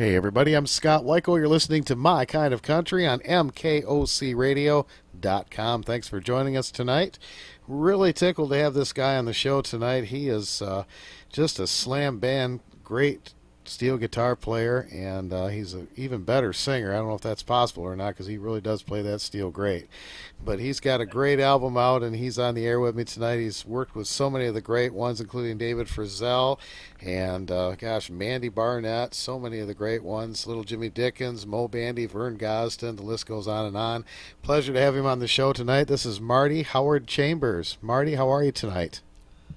Hey everybody, I'm Scott Weichel. You're listening to My Kind of Country on MKOCRadio.com. Thanks for joining us tonight. Really tickled to have this guy on the show tonight. He is just a slam band, great steel guitar player, and he's an even better singer. I don't know if that's possible or not because he really does play that steel great. But he's got a great album out, and he's on the air with me tonight. He's worked with so many of the great ones, including David Frizzell and, Mandy Barnett, so many of the great ones. Little Jimmy Dickens, Mo Bandy, Vern Gosden, the list goes on and on. Pleasure to have him on the show tonight. This is Marty Howard Chambers. Marty, how are you tonight?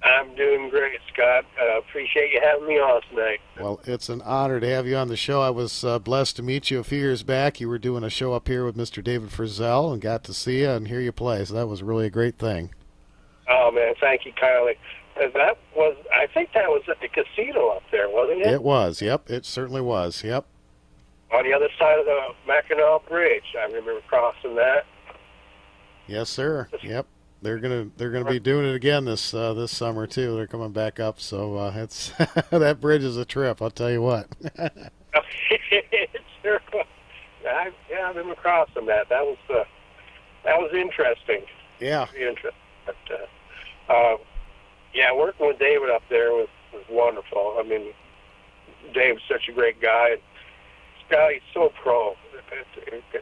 I'm doing great, Scott. Appreciate you having me on tonight. Well, it's an honor to have you on the show. I was blessed to meet you a few years back. You were doing a show up here with Mr. David Frizzell and got to see you and hear you play, so that was really a great thing. Oh, man, thank you kindly. I think that was at the casino up there, wasn't it? It was, yep. It certainly was, yep. On the other side of the Mackinac Bridge. I remember crossing that. Yes, sir. Yep. They're gonna be doing it again this summer too. They're coming back up, so it's that bridge is a trip. I'll tell you what. Sure. I remember crossing that. That was interesting. Yeah. Interesting. But, working with David up there was wonderful. I mean, Dave's such a great guy. Scott, he's so pro. It's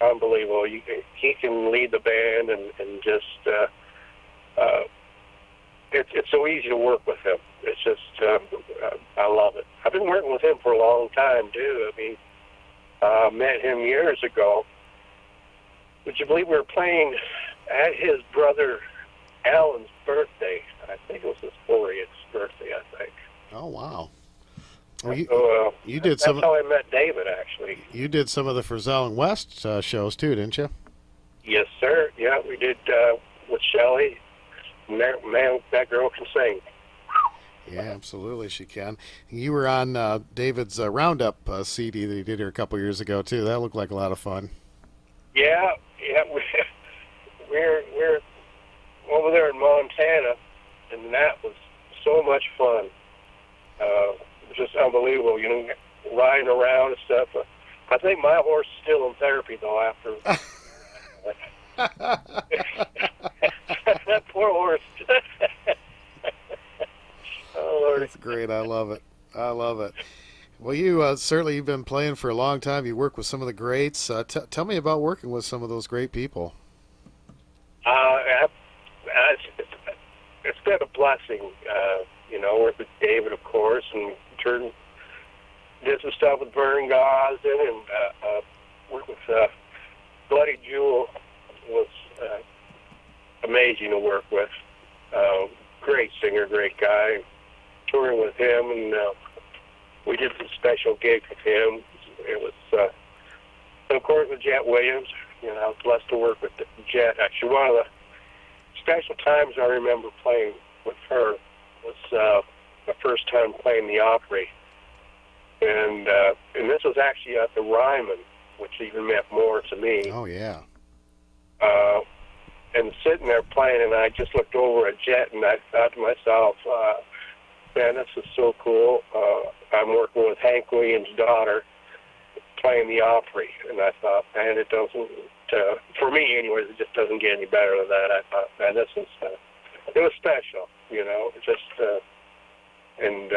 unbelievable. He can lead the band and just it's so easy to work with him. It's just I love it. I've been working with him for a long time too. I mean, met him years ago. Would you believe we were playing at his brother Alan's birthday? I think it was his 40th birthday. I think. Oh wow. Well, you did that's some. how I met David, actually. You did some of the Frizzell and West shows too, didn't you? Yes, sir. Yeah, we did with Shelley. Man, that girl can sing. Yeah, absolutely, she can. You were on David's Roundup CD that he did here a couple years ago too. That looked like a lot of fun. Yeah. We're over there in Montana, and that was so much fun. Just unbelievable, riding around and stuff. I think my horse is still in therapy, though, after... that poor horse. Oh, Lord. That's great. I love it. Well, you've been playing for a long time. You work with some of the greats. Tell me about working with some of those great people. It's been a blessing, work with David, of course, and did some stuff with Vern Gosden, and worked with Bloody Jewel. Was amazing to work with. Great singer, great guy. Touring with him, and we did some special gigs with him. It was, and of course, with Jet Williams. I was blessed to work with Jet. Actually, one of the special times I remember playing with her was the first time playing the Opry. And this was actually at the Ryman, which even meant more to me. Oh, yeah. And sitting there playing, and I just looked over at Jet, and I thought to myself, man, this is so cool. I'm working with Hank Williams' daughter playing the Opry. And I thought, man, it doesn't, for me anyways, it just doesn't get any better than that. I thought, man, this is, it was special, and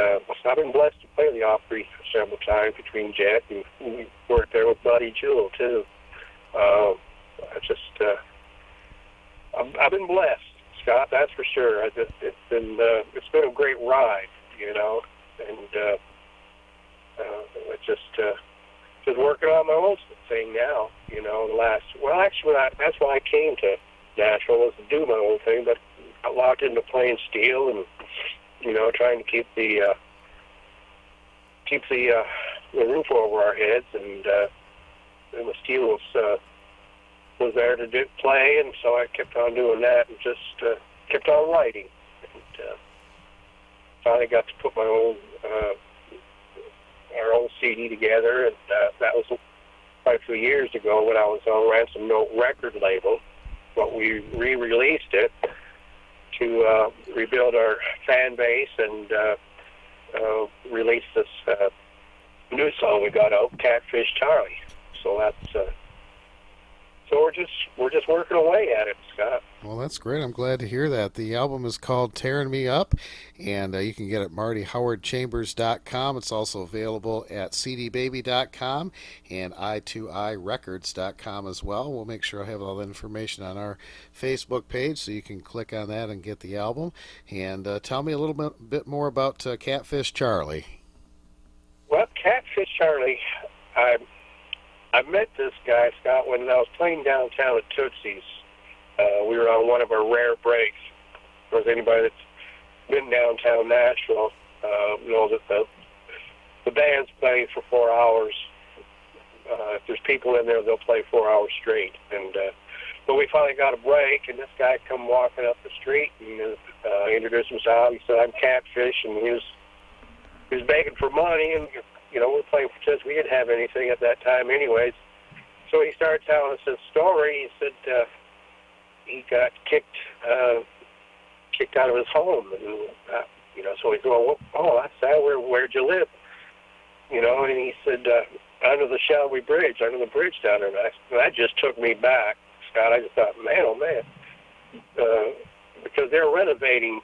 I've been blessed to play the Opry several times between Jet, and we worked there with Buddy Jewel, too. I've been blessed, Scott, that's for sure. It's been a great ride, and it's just working on my own thing now, that's why I came to Nashville, was to do my own thing, but I locked into playing steel and, trying to keep the roof over our heads, and the steel was there to play, and so I kept on doing that and just kept on writing. And finally got to put my own our own CD together, and that was quite a few years ago when I was on Ransom Note record label, but we re-released it to rebuild our fan base and release this new song we got out, Catfish Charlie. So that's so we're just working away at it, Scott. Well, that's great. I'm glad to hear that. The album is called Tearing Me Up, and you can get it at martyhowardchambers.com. It's also available at cdbaby.com and i2irecords.com as well. We'll make sure I have all the information on our Facebook page so you can click on that and get the album. And tell me a little bit more about Catfish Charlie. Well, Catfish Charlie, I met this guy, Scott, when I was playing downtown at Tootsie's. We were on one of our rare breaks. Of course, anybody that's been downtown Nashville knows that the band's playing for 4 hours. If there's people in there, they'll play 4 hours straight. And but we finally got a break, and this guy come walking up the street and introduced himself. He said, "I'm Catfish," and he was begging for money, and we're playing for Toots. We didn't have anything at that time, anyways. So he started telling us his story. He said he got kicked out of his home, and so he's going, "Oh, that's sad. Where'd you live?" And he said, "Under the Shelby Bridge, under the bridge down there." And that just took me back, Scott. I just thought, man, oh man, because they're renovating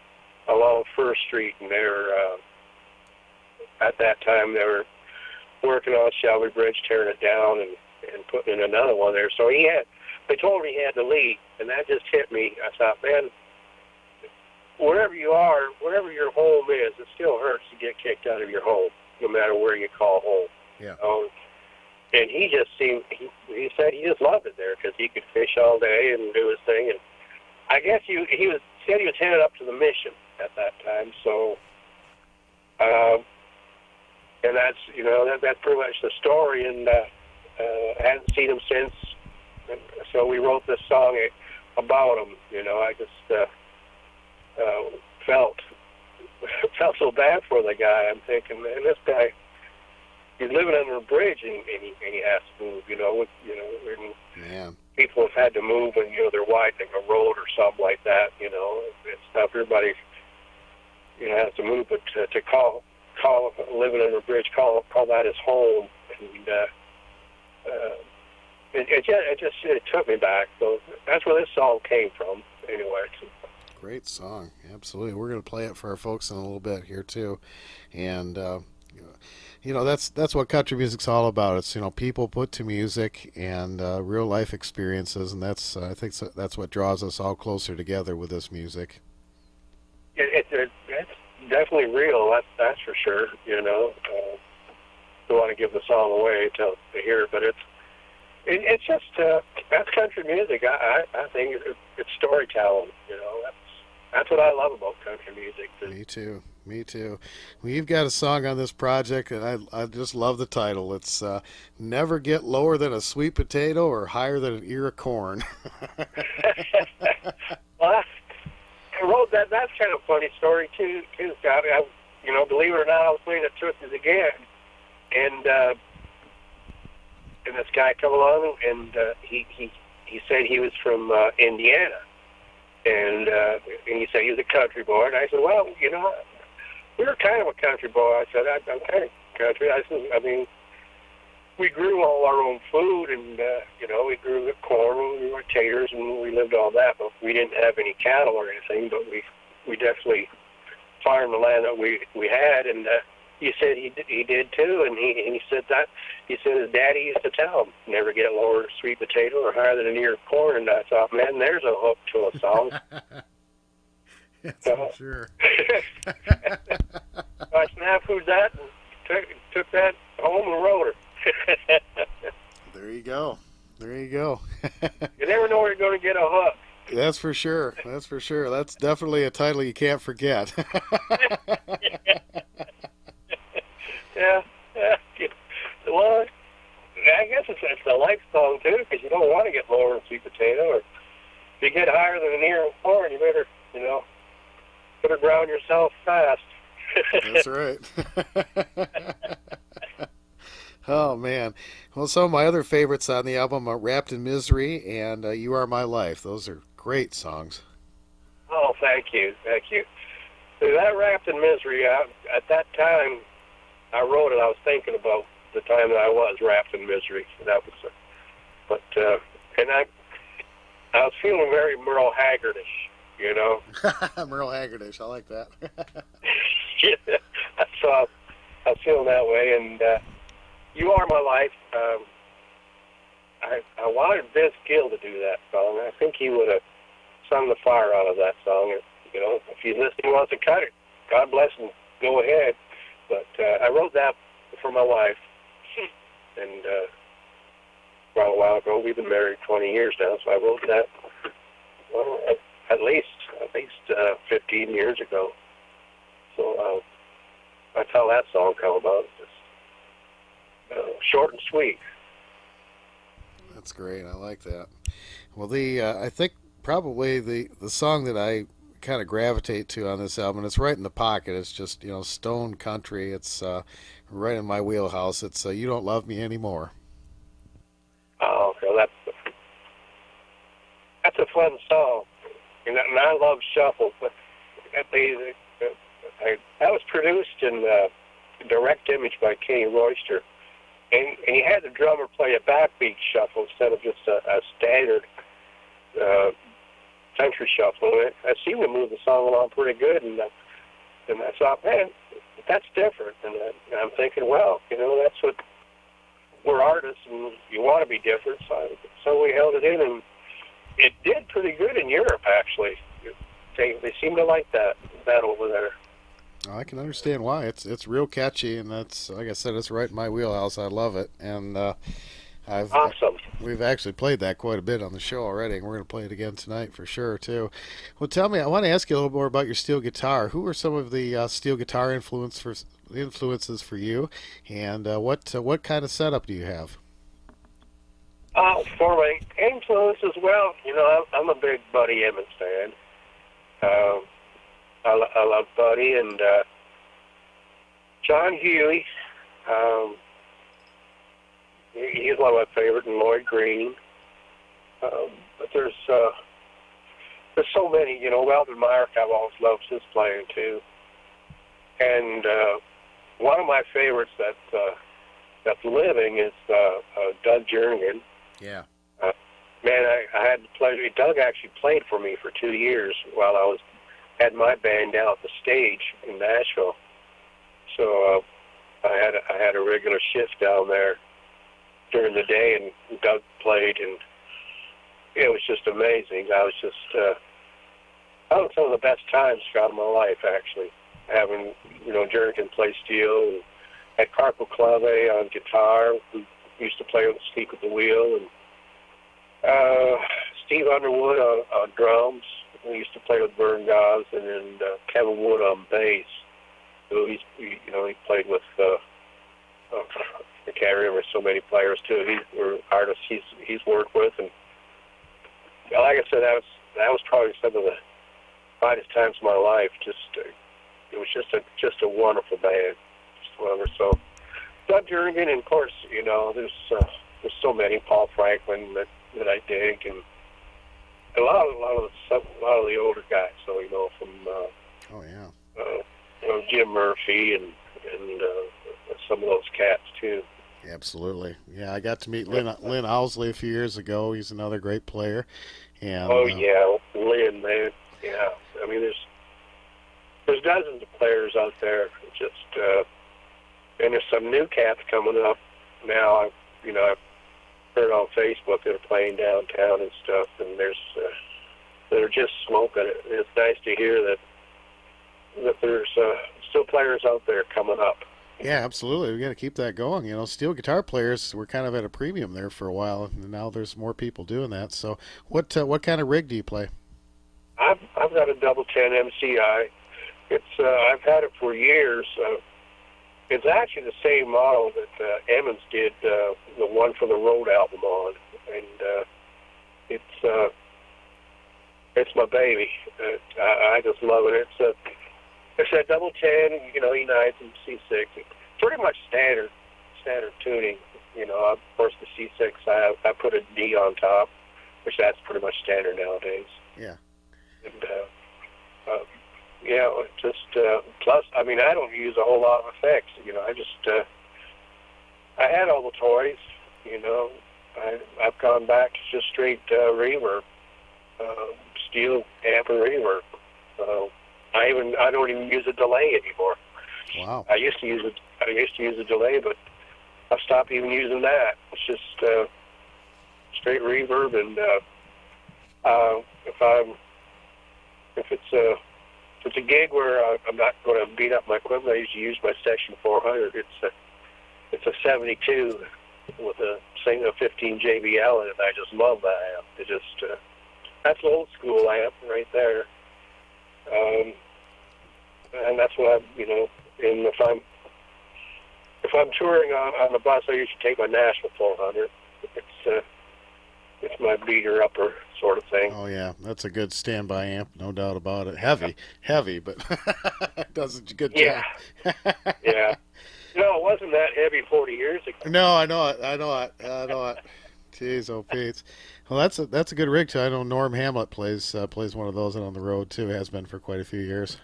along First Street, and they're at that time they were working on Shelby Bridge, tearing it down and putting in another one there. So they told me he had to leave, and that just hit me. I thought, man, wherever you are, wherever your home is, it still hurts to get kicked out of your home, no matter where you call home. Yeah. And he just seemed, he said he just loved it there because he could fish all day and do his thing. And I guess he said he was headed up to the Mission at that time. So, and that's that's pretty much the story. And I hadn't seen him since. And so we wrote this song about him. I just felt so bad for the guy. I'm thinking, man, this guy, he's living under a bridge, and he has to move. And Man. People have had to move, and they're widening a road or something like that. It's tough. Everybody has to move, but to call living under a bridge, call that his home, and it took me back. So that's where this song came from. Anyway. Great song, absolutely. We're going to play it for our folks in a little bit here too, and that's what country music's all about. It's people put to music and real life experiences, and that's I think that's what draws us all closer together with this music. It's definitely real. That's for sure. Don't want to give the song away to hear it, but it's just that's country music. I think it's storytelling. That's what I love about country music. Me too. Well, you've got a song on this project, and I just love the title. It's Never Get Lower Than a Sweet Potato or Higher Than an Ear of Corn. Well, I wrote that. That's kind of a funny story, too, Scott. Believe it or not, I was playing at Tootsie's again, and this guy come along, and he said he was from Indiana. And he said he was a country boy. And I said, well, we're kind of a country boy. I said, I'm kind of country. I said, we grew all our own food, and, we grew the corn, we grew our taters, and we lived all that. But we didn't have any cattle or anything, but we definitely farmed the land that we had. And he said he did too, and he said that. He said his daddy used to tell him, never get lower sweet potato or higher than an ear of corn. And I thought, man, there's a hook to a song. That's for sure. I snafu that and took that home and wrote her. There you go. You never know where you're going to get a hook. That's for sure. That's definitely a title you can't forget. Yeah. Well, I guess it's a life song, too, because you don't want to get lower than sweet potato. Or if you get higher than an ear of corn, you better ground yourself fast. That's right. Oh, man. Well, some of my other favorites on the album are Wrapped in Misery and You Are My Life. Those are great songs. Oh, thank you. So that Wrapped in Misery, at that time I wrote it, I was thinking about the time that I was wrapped in misery. That was, and I was feeling very Merle Haggardish, you know. Merle Haggardish, I like that. Yeah, so I was feeling that way, and You Are My Life. I wanted Vince Gill to do that song. I think he would have sung the fire out of that song. You know, if he's listening, wants to cut it, God bless him. Go ahead. But I wrote that for my wife, and a while ago. We've been married 20 years now, so I wrote that. Well, at least 15 years ago. So that's how that song came about. Just short and sweet. That's great. I like that. Well, I think probably the song that I kind of gravitate to on this album, it's right in the pocket. It's just, stone country. It's right in my wheelhouse. It's You Don't Love Me Anymore. Oh, okay. That's a fun song. And I love shuffle, but that was produced in direct image by Kenny Royster. And he had the drummer play a backbeat shuffle instead of just a standard country shuffle. And I seemed to move the song along pretty good, and I thought, man, that's different. And I'm thinking, well, that's what we're artists, and you want to be different. So we held it in, and it did pretty good in Europe, actually. They seem to like that over there. I can understand why. It's real catchy, and that's, like I said, it's right in my wheelhouse. I love it, and awesome. We've actually played that quite a bit on the show already, and we're going to play it again tonight for sure too. Well, tell me, I want to ask you a little more about your steel guitar. Who are some of the steel guitar influences for you, and what kind of setup do you have? For my influences, well, I'm a big Buddy Emmons fan. I love Buddy and John Huey. He's one of my favorite, and Lloyd Green. But there's so many. Weldon Myrick, I've always loved his playing too. And one of my favorites that's living is Doug Jernigan. Yeah. Man, I had the pleasure. Doug actually played for me for 2 years while I had my band down at the stage in Nashville. So I had a regular shift down there during the day, and Doug played, and it was just amazing. I was having some of the best times throughout my life, actually. Having, Jernigan play steel, and had Carpo Clave on guitar, who used to play with Speak with the Wheel, and Steve Underwood on drums. We used to play with Vern Gosdin, and Kevin Wood on bass. So he played with I can't remember so many players too. Or artists he's worked with, and like I said, that was probably some of the finest times of my life. It was just a wonderful band, just wonderful. So Doug Jernigan, and of course, there's so many. Paul Franklin that I dig, and a lot of the older guys. So from Jim Murphy and some of those cats too. Absolutely, yeah. I got to meet Lynn Owsley a few years ago. He's another great player. And yeah, Lynn, man. Yeah, I mean there's dozens of players out there. And there's some new cats coming up now. I've heard on Facebook that are playing downtown and stuff, and they're just smoking it. It's nice to hear that there's still players out there coming up. Yeah, absolutely. We got to keep that going. Steel guitar players were kind of at a premium there for a while, and now there's more people doing that. So, what kind of rig do you play? I've got a double 10 MCI. I've had it for years. It's actually the same model that Emmons did the One for the Road album on, and it's my baby. I just love it. It's a double 10, E9 and C6. Pretty much standard tuning. Of course the C6 I put a D on top, which that's pretty much standard nowadays. Yeah. And plus, I don't use a whole lot of effects. I had all the toys, you know. I've gone back to just straight reverb, steel amp and reverb. I don't even use a delay anymore. Wow. I used to use a delay, but I've stopped even using that. It's just straight reverb, and if it's a gig where I'm not going to beat up my equipment, I usually use my Section 400. It's a 72 with a 15 JBL in it. I just love that amp. It just that's an old school amp right there. And that's what you know. And if I'm touring on the bus, I usually take my Nashville 400. It's my beater upper sort of thing. Oh yeah, that's a good standby amp, no doubt about it. Heavy, but it does a good job. Yeah. No, it wasn't that heavy 40 years ago. No, I know it. Jeez, oh Pete. Well, that's a good rig too. I know Norm Hamlet plays one of those out on the road too. Has been for quite a few years.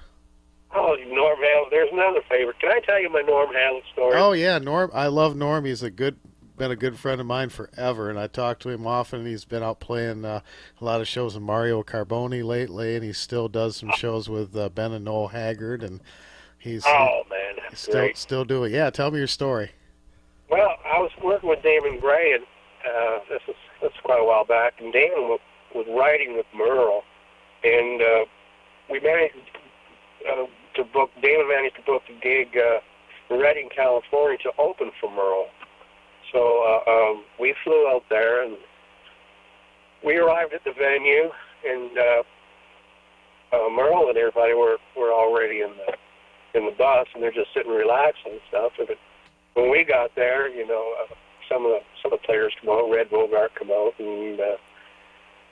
Oh, Norm Hamlet. There's another favorite. Can I tell you my Norm Hamlet story? Oh yeah, Norm. I love Norm. He's been a good friend of mine forever, and I talk to him often. He's been out playing a lot of shows with Mario Carboni lately, and he still does some shows with Ben and Noel Haggard, and he's still doing. Yeah, tell me your story. Well, I was working with Damon Gray, and this is quite a while back, and Damon was writing with Merle, and we managed to book. Damon managed to book a gig in Redding, California, to open for Merle. So we flew out there, and we arrived at the venue, and Merle and everybody were already in the bus, and they're just sitting relaxing and stuff. And when we got there, you know, some of the players come out. Red Bogart come out, and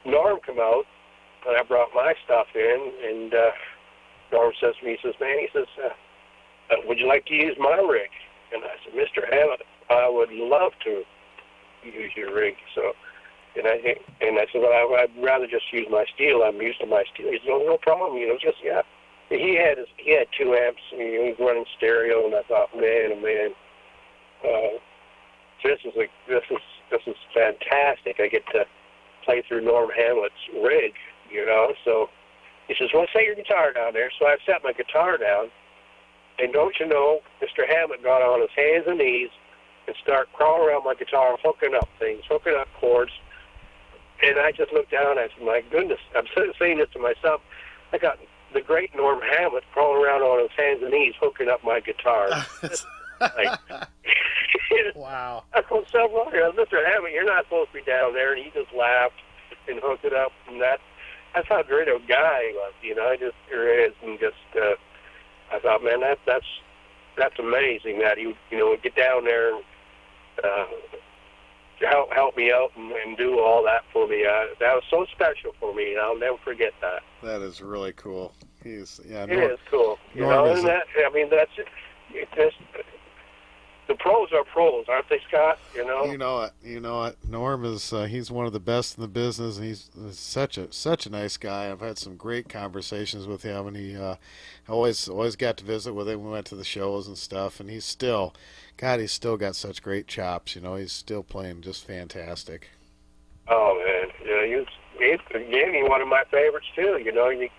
Norm come out, and I brought my stuff in, and Norm says to me, he says, would you like to use my rig? And I said, Mr. Hammond, I would love to use your rig. So, and I said, well, I'd rather just use my steel. I'm used to my steel. He said, no problem. You know, just yeah. He had two amps. And he was running stereo, and I thought, man, this is fantastic. I get to play through Norm Hamlet's rig, you know. So he says, well, set your guitar down there. So I set my guitar down, and don't you know, Mr. Hammond got on his hands and knees and started crawling around my guitar, hooking up things, hooking up chords. And I just looked down and I said, my goodness, I'm saying this to myself, I got the great Norm Hammond crawling around on his hands and knees, hooking up my guitar. Wow. I told several, Mr. Hammond, you're not supposed to be down there. And he just laughed and hooked it up. And that's how great a guy he was, you know. I thought, man, that's amazing that he would, you know, get down there and help me out and do all that for me. That was so special for me, and I'll never forget that. That is really cool. It is cool. You know, and that's it. The pros are pros, aren't they, Scott? You know. You know it. Norm is he's one of the best in the business, and he's such a nice guy. I've had some great conversations with him, and he always got to visit with him. We went to the shows and stuff, and he's still got such great chops. You know, he's still playing just fantastic. Oh man, yeah, he's one of my favorites too. You know, you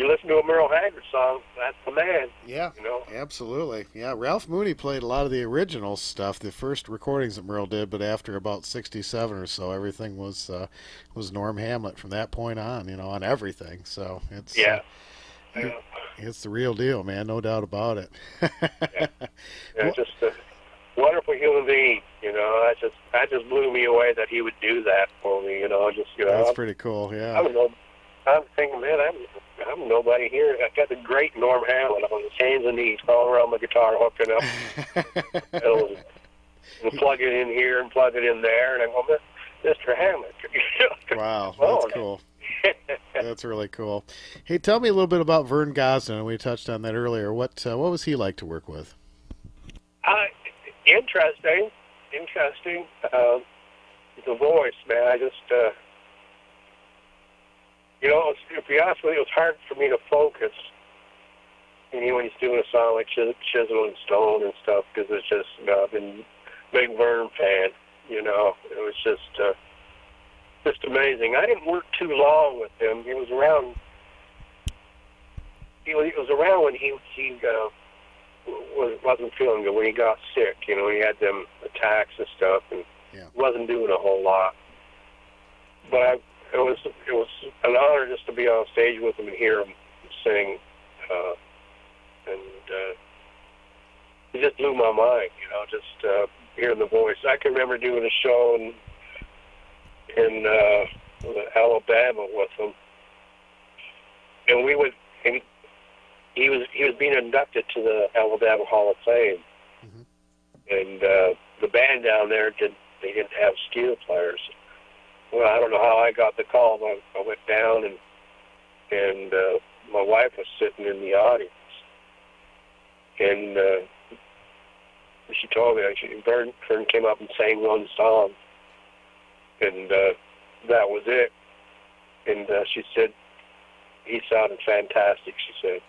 listen to a Merle Haggard song, that's the man. Yeah, you know? Absolutely. Yeah, Ralph Mooney played a lot of the original stuff, the first recordings that Merle did, but after about 67 or so, everything was Norm Hamlet from that point on, you know, on everything. So it's it's the real deal, man, no doubt about it. Just a wonderful human being, you know. That just blew me away that he would do that for me, you know. That's pretty cool, yeah. I'm thinking, man, I'm nobody here. I got the great Norm Hamlet on his hands and knees, crawling around my guitar, hooking up, and plug it in here and plug it in there, and I go, Mr. Hamlet. Wow, that's cool. That's really cool. Hey, tell me a little bit about Vern Gosden. We touched on that earlier. What was he like to work with? Interesting. The voice, man. I just. You know, to be honest with you, it was hard for me to focus. You know, when he's doing a song like Chisel and Stone and stuff, because it's just I've been big Vern fan. You know, it was just amazing. I didn't work too long with him. He was around. He was around when he wasn't feeling good, when he got sick. You know, he had them attacks and stuff, and wasn't doing a whole lot. But it was an honor just to be on stage with him and hear him sing, and it just blew my mind. You know, just hearing the voice. I can remember doing a show in Alabama with him, and we would. And he was being inducted to the Alabama Hall of Fame, and the band down there they didn't have steel players. Well, I don't know how I got the call. I went down, and my wife was sitting in the audience, and she told me Vern came up and sang one song, and that was it. And she said he sounded fantastic. She said,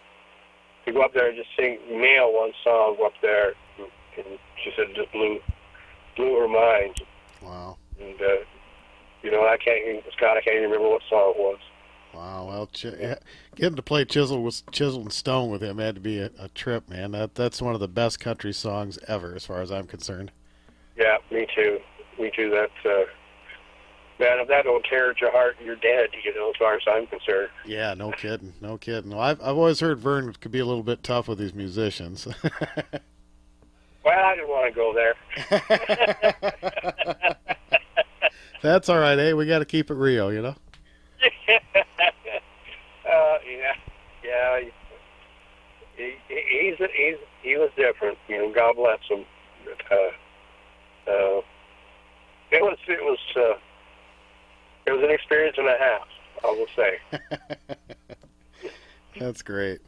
"You go up there and just nail one song up there," and she said it just blew her mind. Wow. And you know, Scott, I can't even remember what song it was. Wow. Well, getting to play Chisel and Stone with him had to be a trip, man. That's one of the best country songs ever, as far as I'm concerned. Yeah, me too. That's man, if that don't tear at your heart, you're dead. You know, as far as I'm concerned. Yeah, no kidding. Well, I've always heard Vern could be a little bit tough with these musicians. Well, I didn't want to go there. That's all right. Hey, we got to keep it real, you know. Yeah. He was different. You know, God bless him. It was an experience and a half, I will say. That's great.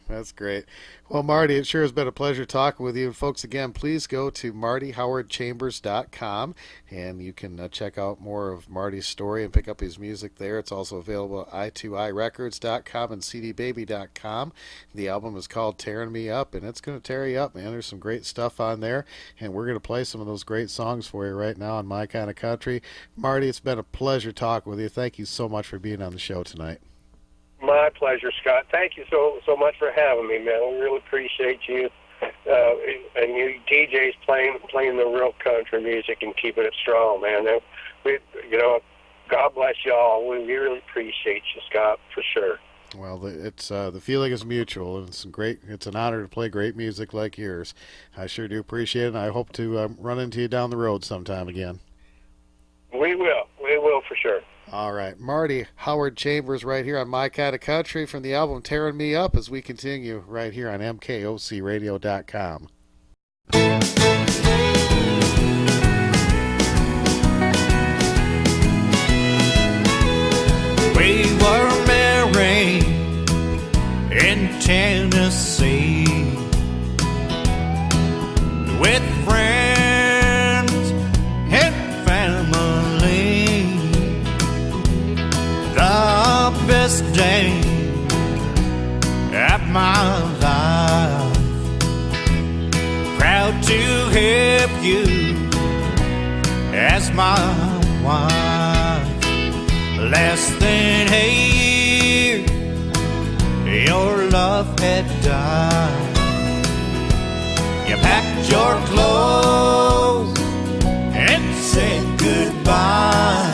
Well, Marty, it sure has been a pleasure talking with you. And folks, again, please go to martyhowardchambers.com, and you can check out more of Marty's story and pick up his music there. It's also available at i2irecords.com and cdbaby.com. The album is called Tearing Me Up, and it's going to tear you up, man. There's some great stuff on there, and we're going to play some of those great songs for you right now on My Kind of Country. Marty, it's been a pleasure talking with you. Thank you so much for being on the show tonight. My pleasure, Scott. Thank you so much for having me, man. We really appreciate you and you DJs playing the real country music and keeping it strong, man. God bless y'all. We really appreciate you, Scott, for sure. Well, it's the feeling is mutual, and it's an honor to play great music like yours. I sure do appreciate it, and I hope to run into you down the road sometime again. We will for sure. All right, Marty Howard Chambers right here on My Kind of Country from the album Tearing Me Up, as we continue right here on MKOCRadio.com. We were married in Tennessee with friends and family. The best day of my life. Proud to have you as my wife. Less than a year, your love had died. You packed your clothes and said goodbye.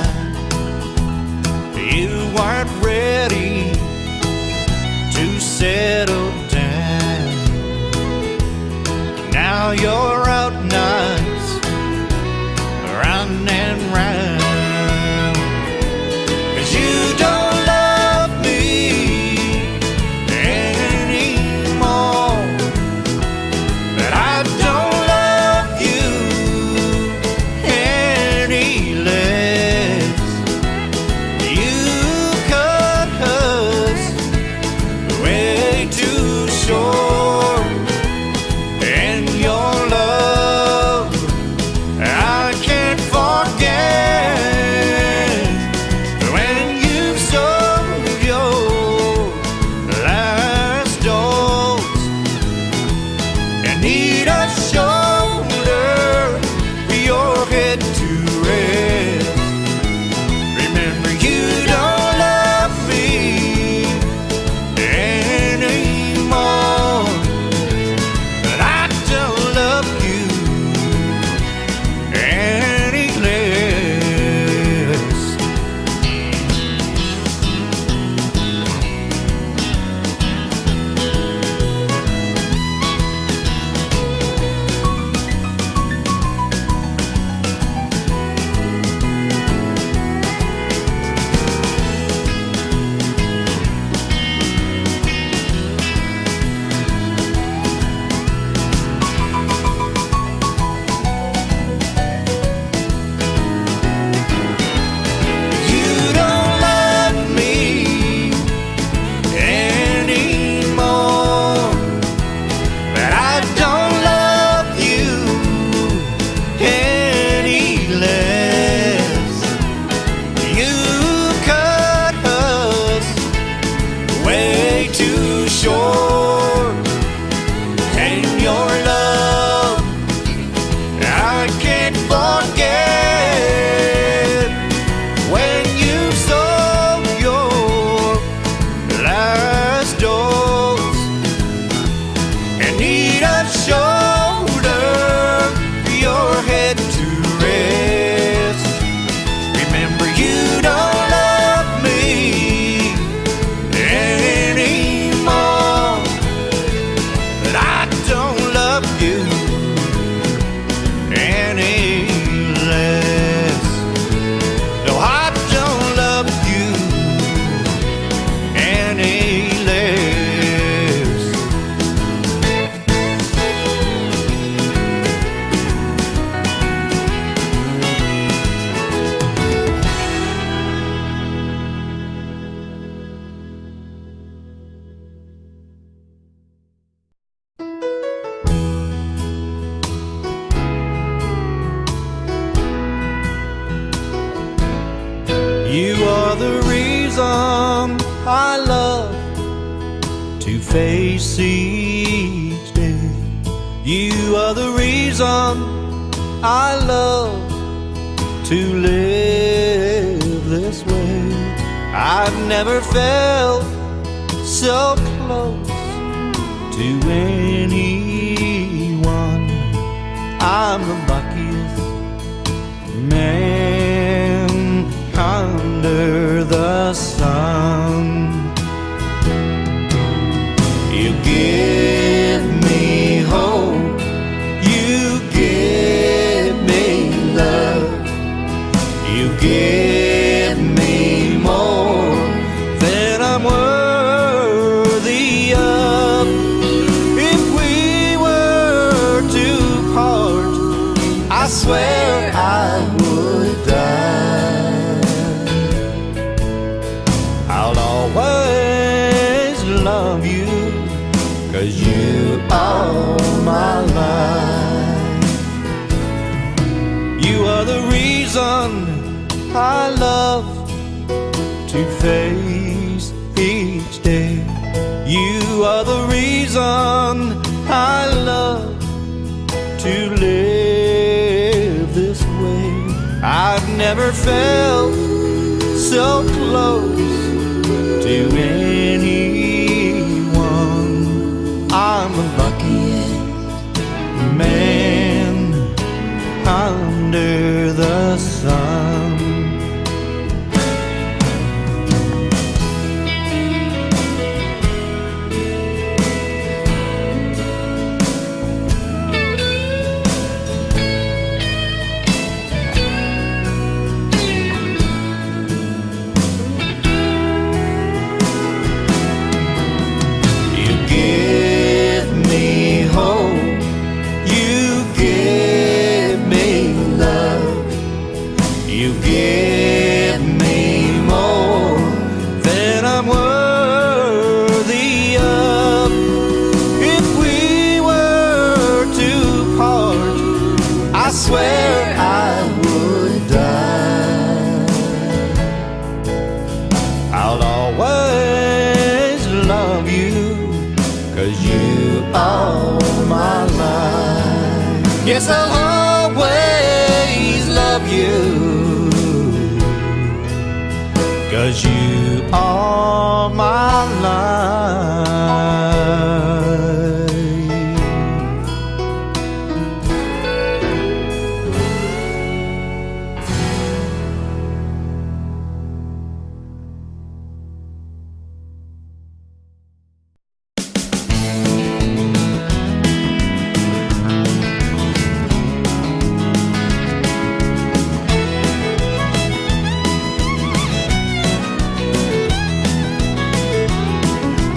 You weren't ready to settle down. Now you're out nights running round. 'Cause you don't love me anymore, but I don't love you anymore. can't forget when you sold your last dose and need a shoulder for your head to rest. Remember, you don't love me anymore, but I don't love you any less. No, I don't love you any less. You are the reason I love to face each day. You are the reason I love to live this way. I've never felt so close to anyone. I'm the luckiest man under the sun. You give me hope, you give me love, you give me more than I'm worthy of. If we were to part, I swear I would die. I'll always love you, 'cause you are my life. You are the reason I love to face each day. You are the reason I love to live this way. I've never felt so close to anyone. I'm the luckiest man under the sun. You give me hope, you give me love, you give me more than I'm worthy of. If we were to part, I swear I would die. I'll always love you, 'cause you are my life. Yes, I'll always love you, 'cause you are my life.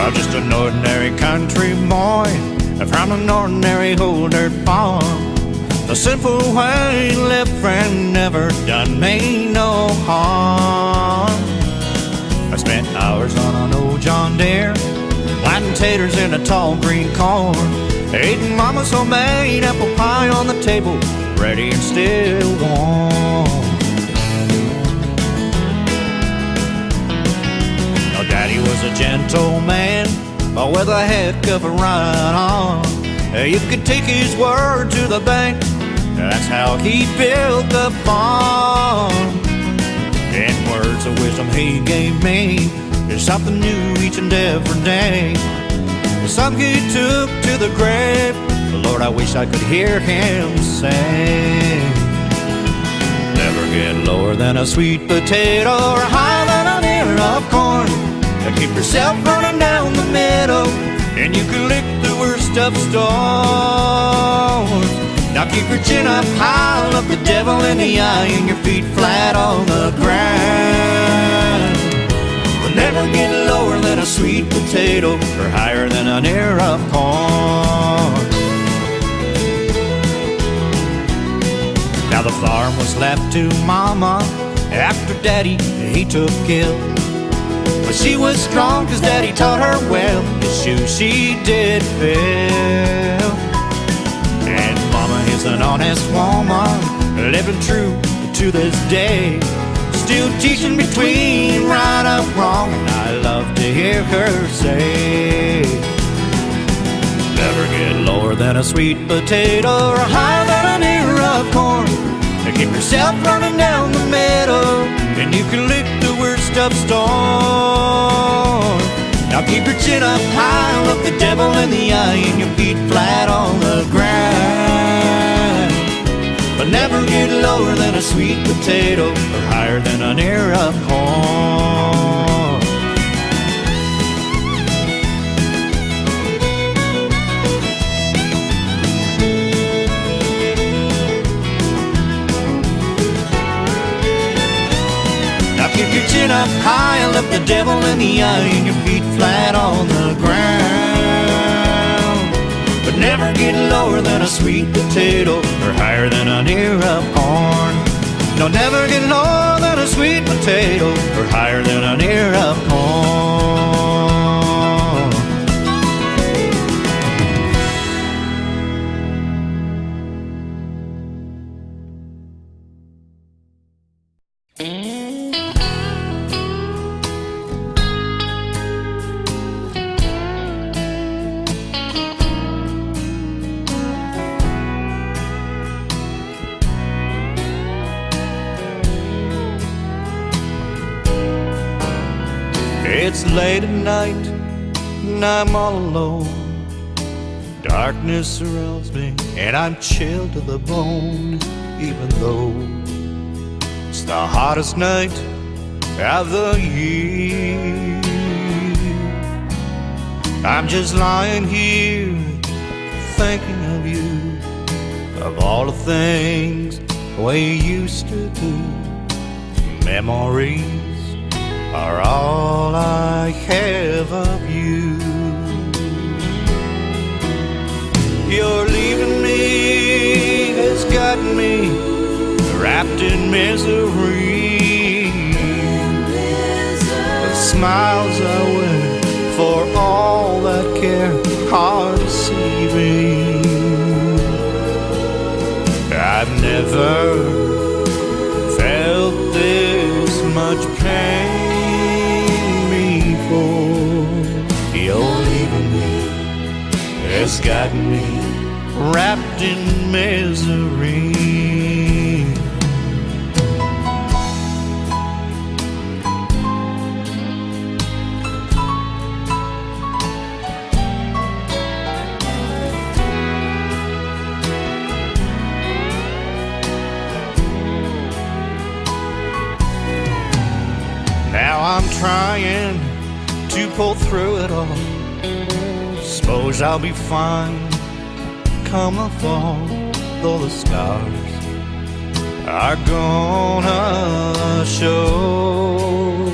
I'm just an ordinary country boy from an ordinary old dirt farm. The simple way to live, friend, never done me no harm. I spent hours on an old John Deere, planting taters in a tall green corn, eating mama's homemade apple pie on the table, ready and still warm. Now Daddy was a gentle man, but with a heck of a right on. You could take his word to the bank, That's how he built the farm. And words of wisdom he gave me is something new each and every day. Some he took to the grave, but Lord, I wish I could hear him say, never get lower than a sweet potato or higher than an ear of corn. Now keep yourself running down the middle, and you can lick the worst of storms. Now keep your chin up high, look the devil in the eye, and your feet flat on the ground. But never get lower than a sweet potato or higher than an ear of corn. Now the farm was left to Mama after Daddy, he took ill. But she was strong 'cause Daddy taught her well, his shoes she did fill. And Mama is an honest woman, living true to this day, still teaching between right and wrong, and I love to hear her say, never get lower than a sweet potato or higher than an ear of corn. Now keep yourself running down the middle, and you can lick the worst of storm. Now keep your chin up high, look the devil in the eye, and your feet flat on the ground. But never get lower than a sweet potato or higher than an ear of corn. Now keep your chin up high and look the devil in the eye, and your feet flat on the ground. But never get lower than a sweet potato or higher than an ear of corn. No, never get lower than a sweet potato or higher than an ear of corn. It's late at night and I'm all alone. Darkness surrounds me and I'm chilled to the bone, even though it's the hottest night of the year. I'm just lying here thinking of you, of all the things we used to do. Memories are all I have of you. Your leaving me has got me wrapped in misery. The smiles I wear for all that care are deceiving. I've never felt this much pain. You're leaving me has got me wrapped in misery. Now I'm trying to pull through it all. Suppose I'll be fine come the fall, though the stars are gonna show.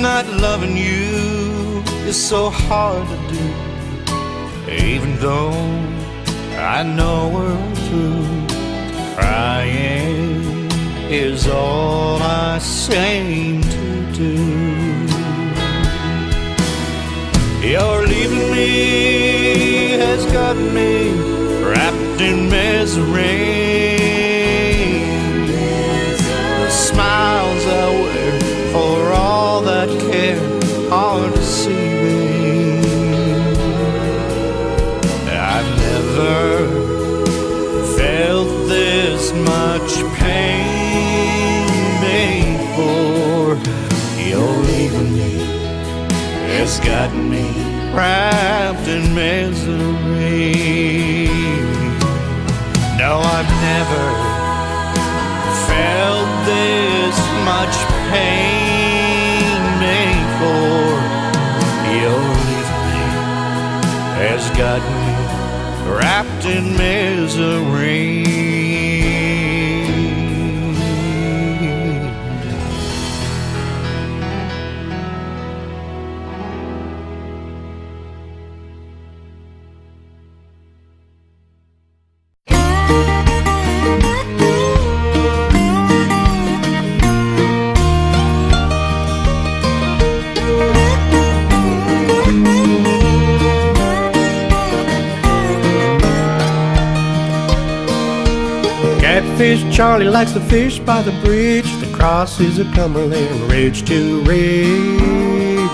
Not loving you is so hard to do, even though I know we're through. Crying is all I seem to do. Your leaving me has got me wrapped in misery. The smiles I wear for all that care are deceiving. I've never this much pain before. Your leaving me has got me wrapped in misery. No, I've never felt this much pain before. Your leaving me has got me wrapped in misery. Catfish Charlie likes to fish by the bridge that crosses the Cumberland ridge to ridge.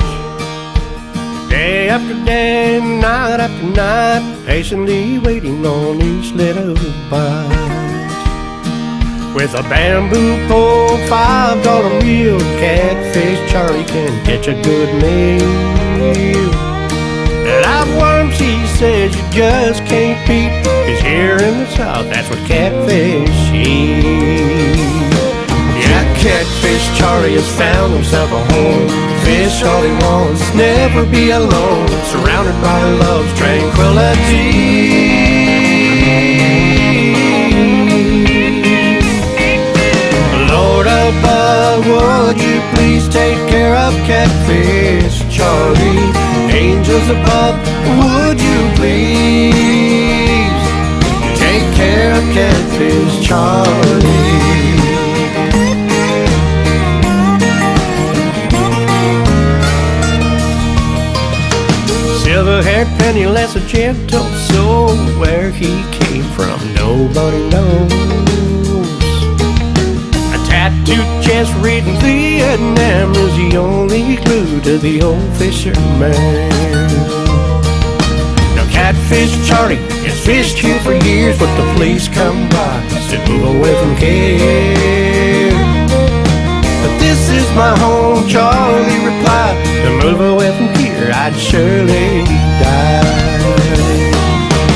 Day after day, night after night, patiently waiting on each little bite. With a bamboo pole, $5 reel, Catfish Charlie can catch a good meal. Live worm, she says, you just can't beat, 'cause here in the South, that's what catfish eat. Yeah, Catfish Charlie has found himself a home. Fish all he wants, never be alone, surrounded by love's tranquility. Lord above, would you please take care of Catfish Charlie? Angels above, would you please take care of Catfish Charlie? Silver-haired, penniless, a gentle soul. Where he came from, nobody knows. A tattooed chest reading Vietnam is the only clue to the old fisherman. Now Catfish Charlie has fished here for years, but the police come by to move away from care. But this is my home, Charlie replied. To move away from here, I'd surely die.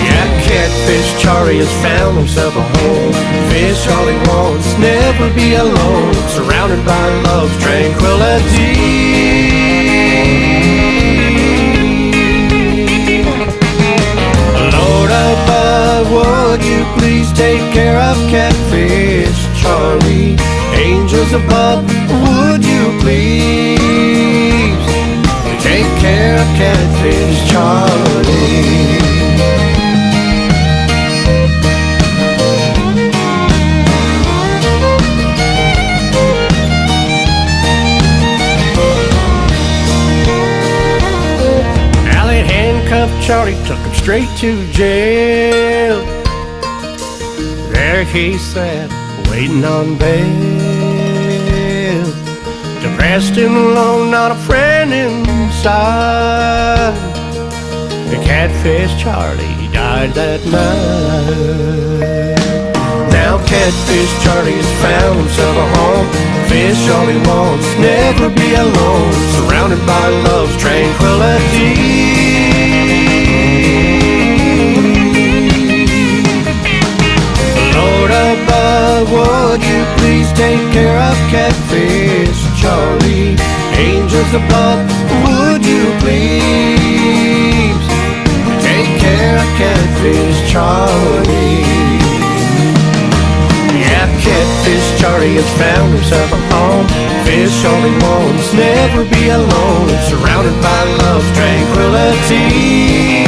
Yeah, Catfish Charlie has found himself a home. Fish all he wants, never be alone, surrounded by love's tranquility. Lord above, would you please take care of Catfish Charlie? Angels above, would you please take care of Catfish Charlie? Alley handcuffed Charlie, took him straight to jail. There he sat, waiting on bail. Depressed and alone, not a friend inside. The Catfish Charlie died that night. Now Catfish Charlie has found himself a home. Fish all he wants, never be alone, surrounded by love's tranquility. Lord above, would you please take care of Catfish Charlie? Angels above, would you please take care of Catfish Charlie? Yeah, Catfish Charlie has found himself a home. Fish all he wants, never be alone, surrounded by love's tranquility.